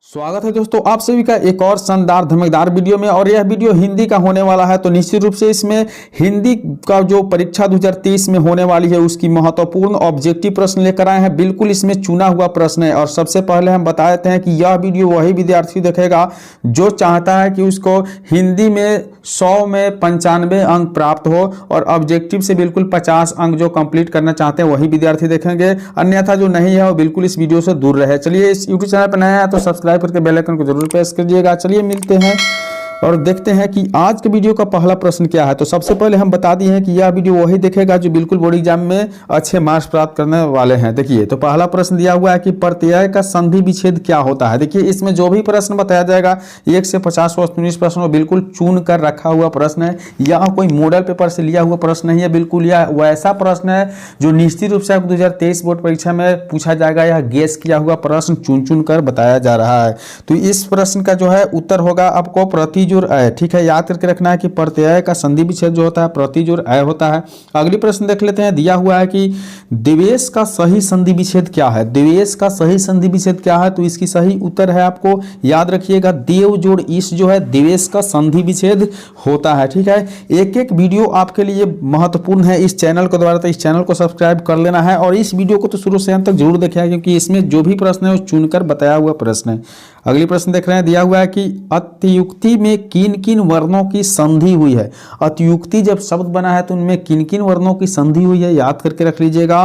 स्वागत है दोस्तों आप सभी का एक और शानदार धमाकेदार वीडियो में। और यह वीडियो हिंदी का होने वाला है, तो निश्चित रूप से इसमें हिंदी का जो परीक्षा 2023 में होने वाली है उसकी महत्वपूर्ण ऑब्जेक्टिव प्रश्न लेकर आए हैं। बिल्कुल इसमें चुना हुआ प्रश्न है। और सबसे पहले हम बता देते हैं कि यह वीडियो वही विद्यार्थी देखेगा जो चाहता है कि उसको हिंदी में 100 में 95 अंक प्राप्त हो, और ऑब्जेक्टिव से बिल्कुल 50 अंक जो कंप्लीट करना चाहते हैं वही विद्यार्थी देखेंगे। अन्यथा जो नहीं है वो बिल्कुल इस वीडियो से दूर रहे। चलिए, इस यूट्यूब चैनल पर नया है तो सब्सक्राइब करके बेल आइकन को जरूर प्रेस कीजिएगा। चलिए मिलते हैं और देखते हैं कि आज के वीडियो का पहला प्रश्न क्या है। तो सबसे पहले हम बता दिए हैं कि यह वीडियो वही देखेगा जो बिल्कुल बोर्ड एग्जाम में अच्छे मार्क्स प्राप्त करने वाले हैं। देखिए, तो पहला प्रश्न दिया हुआ है कि प्रत्यय का संधि विच्छेद क्या होता है। देखिए, इसमें जो भी प्रश्न बताया जाएगा 1 से 50 19 प्रश्न बिल्कुल चुन कर रखा हुआ प्रश्न है। यह कोई मॉडल पेपर से लिया हुआ प्रश्न नहीं है, बिल्कुल यह वैसा प्रश्न है जो निश्चित रूप से आपको 2023 बोर्ड परीक्षा में पूछा जाएगा। यह गेस किया हुआ प्रश्न चुन कर बताया जा रहा है। तो इस प्रश्न का जो है उत्तर होगा आपको प्रतिजोड़ अय। ठीक है, याद करके रखना है कि प्रत्यय का संधि विच्छेद जो होता है प्रतिजोड़ अय होता है। अगली प्रश्न देख लेते हैं। दिया हुआ है कि द्विवेश का सही संधि विच्छेद क्या है। द्विवेश का सही संधि विच्छेद क्या है, तो इसकी सही उत्तर है, आपको याद रखिएगा, देव जोड़ ईश जो है द्विवेश का संधि विच्छेद होता है। ठीक है, एक एक वीडियो आपके लिए महत्वपूर्ण है इस चैनल के द्वारा, तो इस चैनल को सब्सक्राइब कर लेना है और इस वीडियो को तो शुरू से अंत तक जरूर देखिएगा, क्योंकि इसमें जो भी प्रश्न है वो चुनकर बताया हुआ प्रश्न है। अगली प्रश्न देख रहे हैं। दिया हुआ है कि अतियुक्ति में किन किन वर्णों की संधि हुई है। अतियुक्ति जब शब्द बना है तो उनमें किन किन वर्णों की संधि हुई है, याद करके रख लीजिएगा।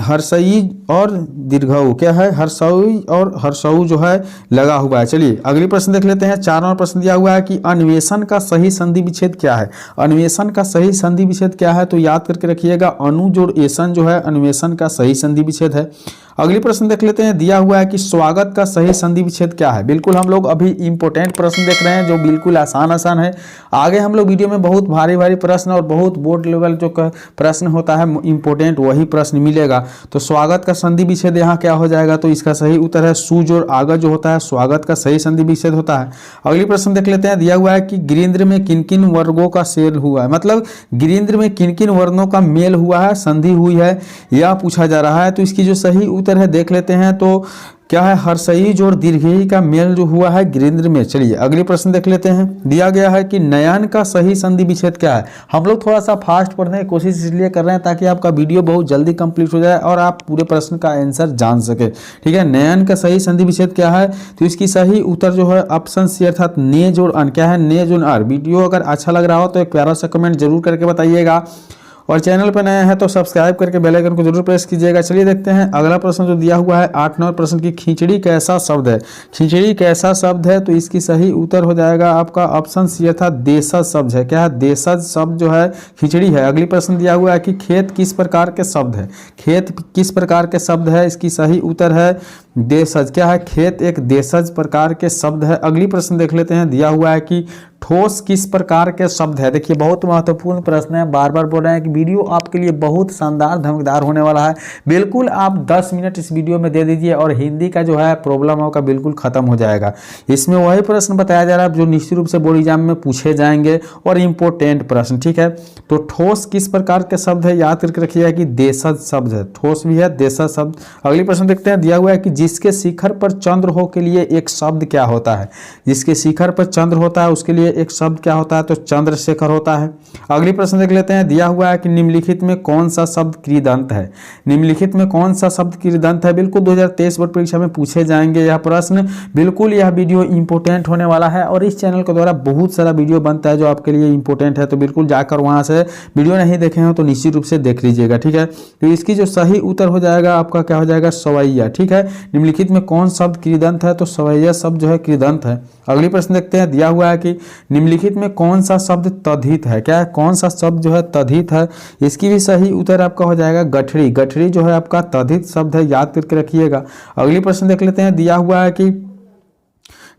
हर्षई और दीर्घऊ क्या है, हर्षई और हर्षऊ जो है लगा हुआ है। चलिए अगली प्रश्न देख लेते हैं। 4वां प्रश्न दिया हुआ है कि अन्वेषण का सही संधि विच्छेद क्या है। अन्वेषण का सही संधि विच्छेद क्या है, तो याद करके रखिएगा, अनु जोड़ एसन जो है अन्वेषण का सही संधि विच्छेद है। अगली प्रश्न देख लेते हैं। दिया हुआ है कि स्वागत का सही संधि विच्छेद क्या है। बिल्कुल हम लोग अभी इंपॉर्टेंट प्रश्न देख रहे हैं जो बिल्कुल आसान है। आगे हम लोग वीडियो में बहुत भारी प्रश्न और बहुत बोर्ड लेवल जो प्रश्न होता है इंपॉर्टेंट वही प्रश्न मिलेगा। तो स्वागत का संधि विच्छेद यहाँ क्या हो जाएगा, तो इसका सही उत्तर है सु जोड़ आगत जो होता है स्वागत का सही संधि विच्छेद होता है। अगली प्रश्न देख लेते हैं। दिया हुआ है कि गिरिंद्र में किन किन वर्गों का सेल हुआ है, मतलब गिरिंद्र में किन किन वर्णों का मेल हुआ है, संधि हुई है, यह पूछा जा रहा है। तो इसकी जो सही उत्तर है देख लेते हैं, तो क्या है, हर्षई जोड़ दीर्घई का मेल जो हुआ है गिरिंद्र में। चलिए अगले प्रश्न देख लेते हैं। दिया गया है कि नयन का सही संधि विच्छेद क्या है। हम लोग थोड़ा सा फास्ट पढ़ने की कोशिश इसलिए कर रहे हैं ताकि आपका वीडियो बहुत जल्दी कंप्लीट हो जाए और आप पूरे प्रश्न का आंसर जान सके। ठीक है, नयन का सही संधि विच्छेद क्या है, तो इसकी सही उत्तर जो है ऑप्शन सी अर्थात ने जोड़ अन क्या है, ने जोड़ आर। वीडियो अगर अच्छा लग रहा हो तो एक प्यारा सा कमेंट जरूर करके बताइएगा और चैनल पर नया है तो सब्सक्राइब करके बेल आइकन को जरूर प्रेस कीजिएगा। चलिए देखते हैं अगला प्रश्न जो दिया हुआ है 8 नंबर प्रश्न की, खिचड़ी कैसा शब्द है। खिचड़ी कैसा शब्द है, तो इसकी सही उत्तर हो जाएगा आपका ऑप्शन सी अर्थात देशज शब्द है। क्या है, देशज शब्द जो है खिचड़ी है। अगली प्रश्न दिया हुआ है कि खेत किस प्रकार के शब्द है। खेत किस प्रकार के शब्द है, इसकी सही उत्तर है देशज। क्या है, खेत एक देशज प्रकार के शब्द है। अगली प्रश्न देख लेते हैं। दिया हुआ है कि ठोस किस प्रकार के शब्द है। देखिए बहुत महत्वपूर्ण प्रश्न है, बार बार बोल रहे हैं कि वीडियो आपके लिए बहुत शानदार धमाकेदार होने वाला है। बिल्कुल आप 10 मिनट इस वीडियो में दे दीजिए और हिंदी का जो है प्रॉब्लम होगा बिल्कुल खत्म हो जाएगा। इसमें वही प्रश्न बताया जा रहा है जो निश्चित रूप से बोर्ड एग्जाम में पूछे जाएंगे और इंपॉर्टेंट प्रश्न। ठीक है, तो ठोस किस प्रकार के शब्द है, याद करके रखिएगा कि देशज शब्द है, ठोस भी है देशज शब्द। अगली प्रश्न देखते हैं। दिया हुआ है कि जिसके शिखर पर चंद्र हो के लिए एक शब्द क्या होता है। जिसके शिखर पर चंद्र होता है उसके लिए एक शब्द क्या होता है, तो चंद्रशेखर होता है। अगली प्रश्न देख लेते हैं। दिया हुआ है कि निम्नलिखित में कौन सा शब्द कृदंत है। निम्नलिखित में कौन सा शब्द कृदंत है, बिल्कुल 2023 बोर्ड परीक्षा में पूछे जाएंगे यह प्रश्न। बिल्कुल यह वीडियो इंपॉर्टेंट होने वाला है और इस चैनल के द्वारा बहुत सारा वीडियो बनता है जो आपके लिए इंपॉर्टेंट है, तो बिल्कुल जाकर वहां से वीडियो नहीं देखे हो तो निश्चित रूप से देख लीजिएगा। ठीक है, तो इसकी जो सही उत्तर हो जाएगा आपका क्या हो जाएगा, सवैया। ठीक है, निम्नलिखित में कौन शब्द कृदंत है, तो सवैया शब्द जो है कृदंत है। अगली प्रश्न देखते हैं। दिया हुआ है कि निम्नलिखित में कौन सा शब्द तद्धित है। क्या है, कौन सा शब्द जो है तद्धित है, इसकी भी सही उत्तर आपका हो जाएगा गठरी। गठरी जो है आपका तद्धित शब्द है, याद करके रखिएगा। अगली प्रश्न देख लेते हैं। दिया हुआ है कि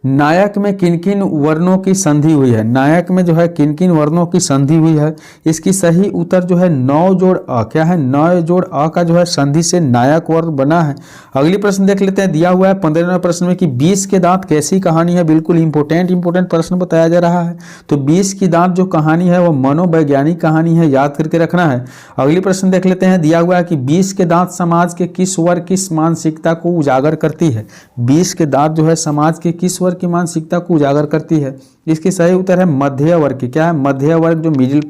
नायक में किन किन वर्णों की संधि हुई है? नायक में जो है किन किन वर्णों की संधि हुई है? इसकी सही उत्तर जो है 9 जोड़ अ। क्या है? 9 जोड़ अ का जो है संधि से नायक वर्ण बना है। अगली प्रश्न देख लेते हैं, दिया हुआ है 15वें प्रश्न में कि 20 के दांत कैसी कहानी है? बिल्कुल इंपॉर्टेंट प्रश्न बताया जा रहा है। तो 20 की दांत जो कहानी है वो मनोवैज्ञानिक कहानी है, याद करके रखना है। अगली प्रश्न देख लेते हैं, दिया हुआ है कि 20 के दांत समाज के किस वर्ग की मानसिकता को उजागर करती है? 20 के दांत जो है समाज के किस वर्ग की मानसिकता को उजागर करती है? इसकी सही उत्तर है मध्य वर्ग की। क्या है? मध्य वर्ग, जो मिडिल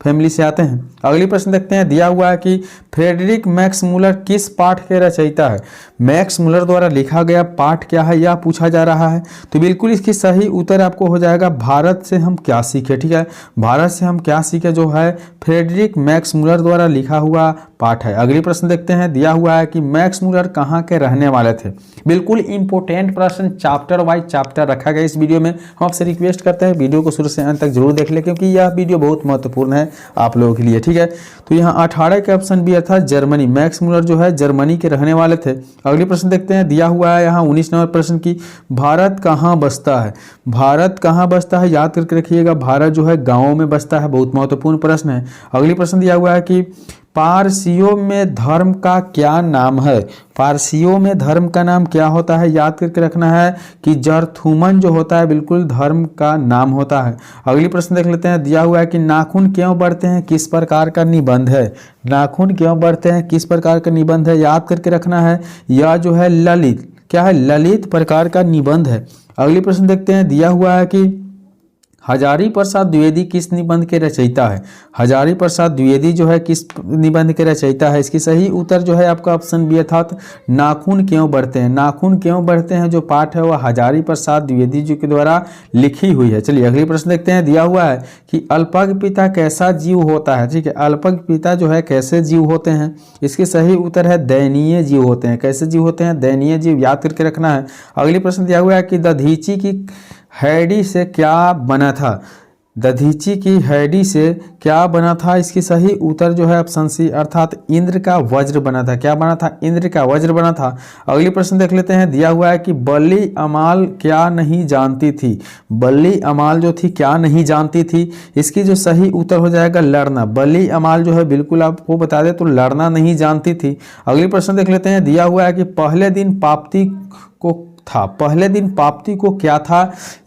फैमिली से आते हैं। अगली प्रश्न देखते हैं, दिया हुआ है कि फ्रेडरिक मैक्स मूलर किस पाठ के रचयिता है? मैक्स मूलर द्वारा लिखा गया पाठ क्या है, यह पूछा जा रहा है। तो बिल्कुल इसकी सही उत्तर आपको हो जाएगा भारत से हम क्या सीखे। ठीक है, भारत से हम क्या सीखे जो है फ्रेडरिक मैक्स मूलर द्वारा लिखा हुआ पाठ है। अगली प्रश्न देखते हैं, दिया हुआ है कि मैक्स मूलर कहाँ के रहने वाले थे? बिल्कुल इंपॉर्टेंट प्रश्न, चैप्टर वाइज चैप्टर रखा गया इस वीडियो में। हम आपसे रिक्वेस्ट करते हैं वीडियो को शुरू से अंत तक जरूर देख ले, क्योंकि यह वीडियो बहुत महत्वपूर्ण है आप लोगों के लिए। ठीक है, तो यहाँ 18 के ऑप्शन बी अर्थात जर्मनी। मैक्स मूलर जो है जर्मनी के रहने वाले थे। अगली प्रश्न देखते हैं, दिया हुआ है यहाँ 19 नंबर प्रश्न की, भारत कहाँ बसता है? भारत कहाँ बसता है? याद करके रखिएगा, भारत जो है गाँव में बसता है। बहुत महत्वपूर्ण प्रश्न है। अगली प्रश्न दिया हुआ है कि पारसियों में धर्म का क्या नाम है? पारसियों में धर्म का नाम क्या होता है? याद करके रखना है कि जरथुमन जो होता है बिल्कुल धर्म का नाम होता है। अगली प्रश्न देख लेते हैं, दिया हुआ है कि नाखून क्यों बढ़ते हैं, किस प्रकार का निबंध है? नाखून क्यों बढ़ते हैं, किस प्रकार का निबंध है? याद करके रखना है, यह जो है ललित, क्या है? ललित प्रकार का निबंध है। अगली प्रश्न देखते हैं, दिया हुआ है कि हजारी प्रसाद द्विवेदी किस निबंध के रचयिता है? हजारी प्रसाद द्विवेदी जो है किस निबंध के रचयिता है? इसकी सही उत्तर जो है आपका ऑप्शन बी अर्थात नाखून क्यों बढ़ते हैं। नाखून क्यों बढ़ते हैं जो पाठ है वह हजारी प्रसाद द्विवेदी जी के द्वारा लिखी हुई है। चलिए अगली प्रश्न देखते हैं, दिया हुआ है कि अल्पज्ञ पिता कैसा जीव होता है? ठीक है, अल्पज्ञ पिता जो है कैसे जीव होते हैं? इसकी सही उत्तर है दयनीय जीव होते हैं। कैसे जीव होते हैं? दयनीय जीव, याद करके रखना है। अगली प्रश्न दिया हुआ है कि दधीची की हैडी से क्या बना था? दधीची की हैडी से क्या बना था? इसकी सही उत्तर जो है ऑप्शन सी अर्थात इंद्र का वज्र बना था। क्या बना था? इंद्र का वज्र बना था। अगली प्रश्न देख लेते हैं, दिया हुआ है कि बल्ली अमाल क्या नहीं जानती थी? बल्ली अमाल जो थी क्या नहीं जानती थी? इसकी जो सही उत्तर हो जाएगा लड़ना। बल्ली अमाल जो है बिल्कुल आपको बता दे तो लड़ना नहीं जानती थी। अगली प्रश्न देख लेते हैं, दिया हुआ है कि पहले दिन पाप्ती को था, पहले दिन पाप्ती को क्या था?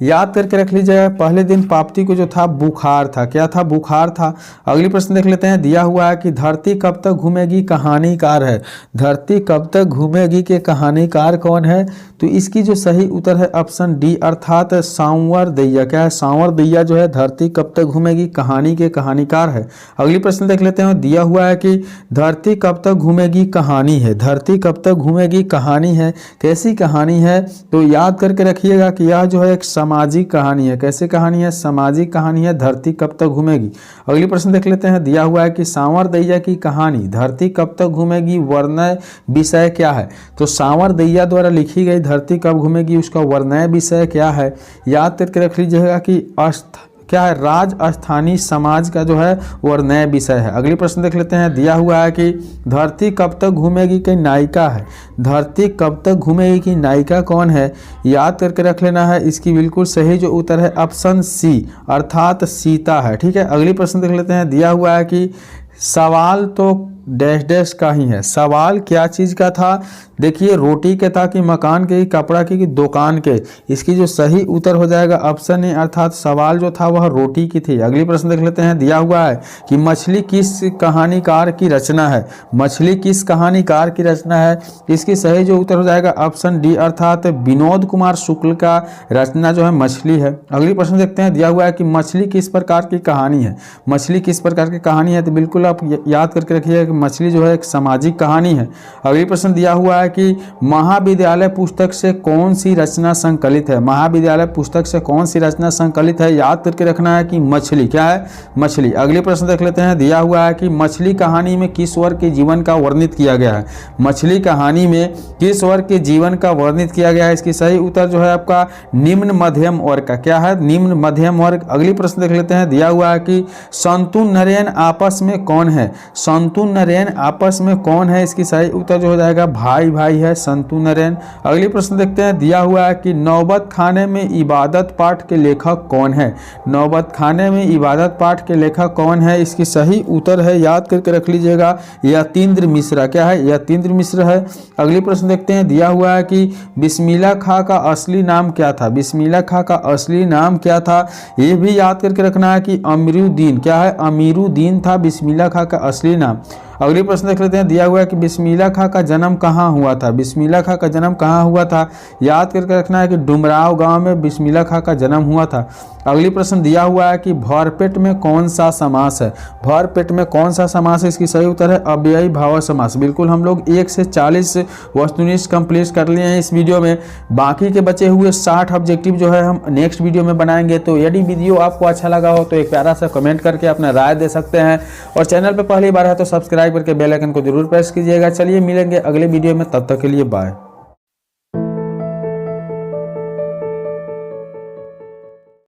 याद करके रख लीजिएगा, पहले दिन पाप्ती को जो था बुखार था। क्या था? बुखार था। अगली प्रश्न देख लेते हैं, दिया हुआ है कि धरती कब तक घूमेगी कहानीकार है? धरती कब तक घूमेगी के कहानीकार कौन है? तो इसकी जो सही उत्तर है ऑप्शन डी अर्थात सांवर दैया। क्या है? सांवर दैया जो है धरती कब तक घूमेगी कहानी के कहानीकार है। अगली प्रश्न देख लेते हैं, दिया हुआ है कि धरती कब तक घूमेगी कहानी है। धरती कब तक घूमेगी कहानी है, कैसी कहानी है? तो याद करके रखिएगा कि यह जो है एक सामाजिक कहानी है। कैसे कहानी है? सामाजिक कहानी है, धरती कब तक घूमेगी। अगली प्रश्न देख लेते हैं, दिया हुआ है कि सांवर दैया की कहानी धरती कब तक घूमेगी वर्णय विषय क्या है? तो सांवर दैया द्वारा लिखी गई धरती कब घूमेगी उसका वर्णय विषय क्या है? याद करके रख लीजिएगा कि क्या है? राजस्थानी समाज का जो है वर्णय विषय है। अगली प्रश्न देख लेते हैं, दिया हुआ है कि धरती कब तक घूमेगी की नायिका है? धरती कब तक घूमेगी की नायिका कौन है? याद करके रख लेना है। इसकी बिल्कुल सही जो उत्तर है ऑप्शन सी अर्थात सीता है। ठीक है, अगली प्रश्न देख लेते हैं, दिया हुआ है कि सवाल तो डैश डैश का ही है। सवाल क्या चीज़ का था? देखिए रोटी के था कि मकान के, कपड़ा की, दुकान के? इसकी जो सही उत्तर हो जाएगा ऑप्शन ए अर्थात सवाल जो था वह रोटी की थी। अगली प्रश्न देख लेते हैं, दिया हुआ है कि मछली किस कहानीकार की रचना है? मछली किस कहानीकार की रचना है? इसकी सही जो उत्तर हो जाएगा ऑप्शन डी अर्थात विनोद कुमार शुक्ल का रचना जो है मछली है। अगली प्रश्न देखते हैं, दिया हुआ है कि मछली किस प्रकार की कहानी है? मछली किस प्रकार की कहानी है? तो बिल्कुल आप याद करके रखिए कि मछली जो है एक सामाजिक कहानी है। अगली प्रश्न दिया हुआ है कि महाविद्यालय पुस्तक से कौन सी रचना संकलित है? महाविद्यालय पुस्तक से कौन सी रचना संकलित है? याद करके रखना है कि मछली। क्या है? मछली। अगली प्रश्न देख लेते हैं, दिया हुआ है कि मछली कहानी में किस वर्ग के जीवन का वर्णित किया गया है? मछली कहानी में किस वर्ग के जीवन का वर्णित किया गया है? इसकी सही उत्तर जो है आपका निम्न मध्यम वर्ग का। क्या है? निम्न मध्यम वर्ग। अगली प्रश्न देख लेते हैं, दिया हुआ है कि संतु नरेन आपस में कौन है? संतु नरेन आपस में कौन है? इसकी सही उत्तर जो हो जाएगा भाई भाई है संतू नरेन। अगली प्रश्न देखते हैं, दिया हुआ है कि नौबत खाने में इबादत पाठ के लेखक कौन है। नौबत खाने में इबादत पाठ के लेखक कौन है, इसकी सही उत्तर है, याद करके रख लीजिएगा, यतीन्द्र मिश्रा। क्या है, यतीन्द्र मिश्र है। अगली प्रश्न देखते हैं, दिया हुआ है कि बिस्मिल्लाह खां का असली नाम क्या था। बिस्मिल्लाह खां का असली नाम क्या था, ये भी याद करके रखना है कि अमीरुद्दीन। क्या है, अमीरुद्दीन था बिस्मिल्लाह खां का असली नाम। अगली प्रश्न देख लेते हैं, दिया हुआ है कि बिस्मिल्लाह खां का जन्म कहाँ हुआ था। बिस्मिल्लाह खां का जन्म कहाँ हुआ था, याद करके रखना है कि डुमराव गांव में बिस्मिल्लाह खां का जन्म हुआ था। अगली प्रश्न दिया हुआ है कि भरपेट में कौन सा समास है। भरपेट में कौन सा समास है, इसकी सही उत्तर है अव्ययी भाव समास। बिल्कुल, हम लोग 1 से 40 वस्तुनिष्ठ कंप्लीट कर लिए हैं इस वीडियो में। बाकी के बचे हुए 60 ऑब्जेक्टिव जो है हम नेक्स्ट वीडियो में बनाएंगे। तो यदि वीडियो आपको अच्छा लगा हो तो एक प्यारा सा कमेंट करके अपना राय दे सकते हैं, और चैनल पर पहली बार है तो सब्सक्राइब करके बेल आइकन को जरूर प्रेस कीजिएगा। चलिए मिलेंगे अगले वीडियो में, तब तक के लिए बाय।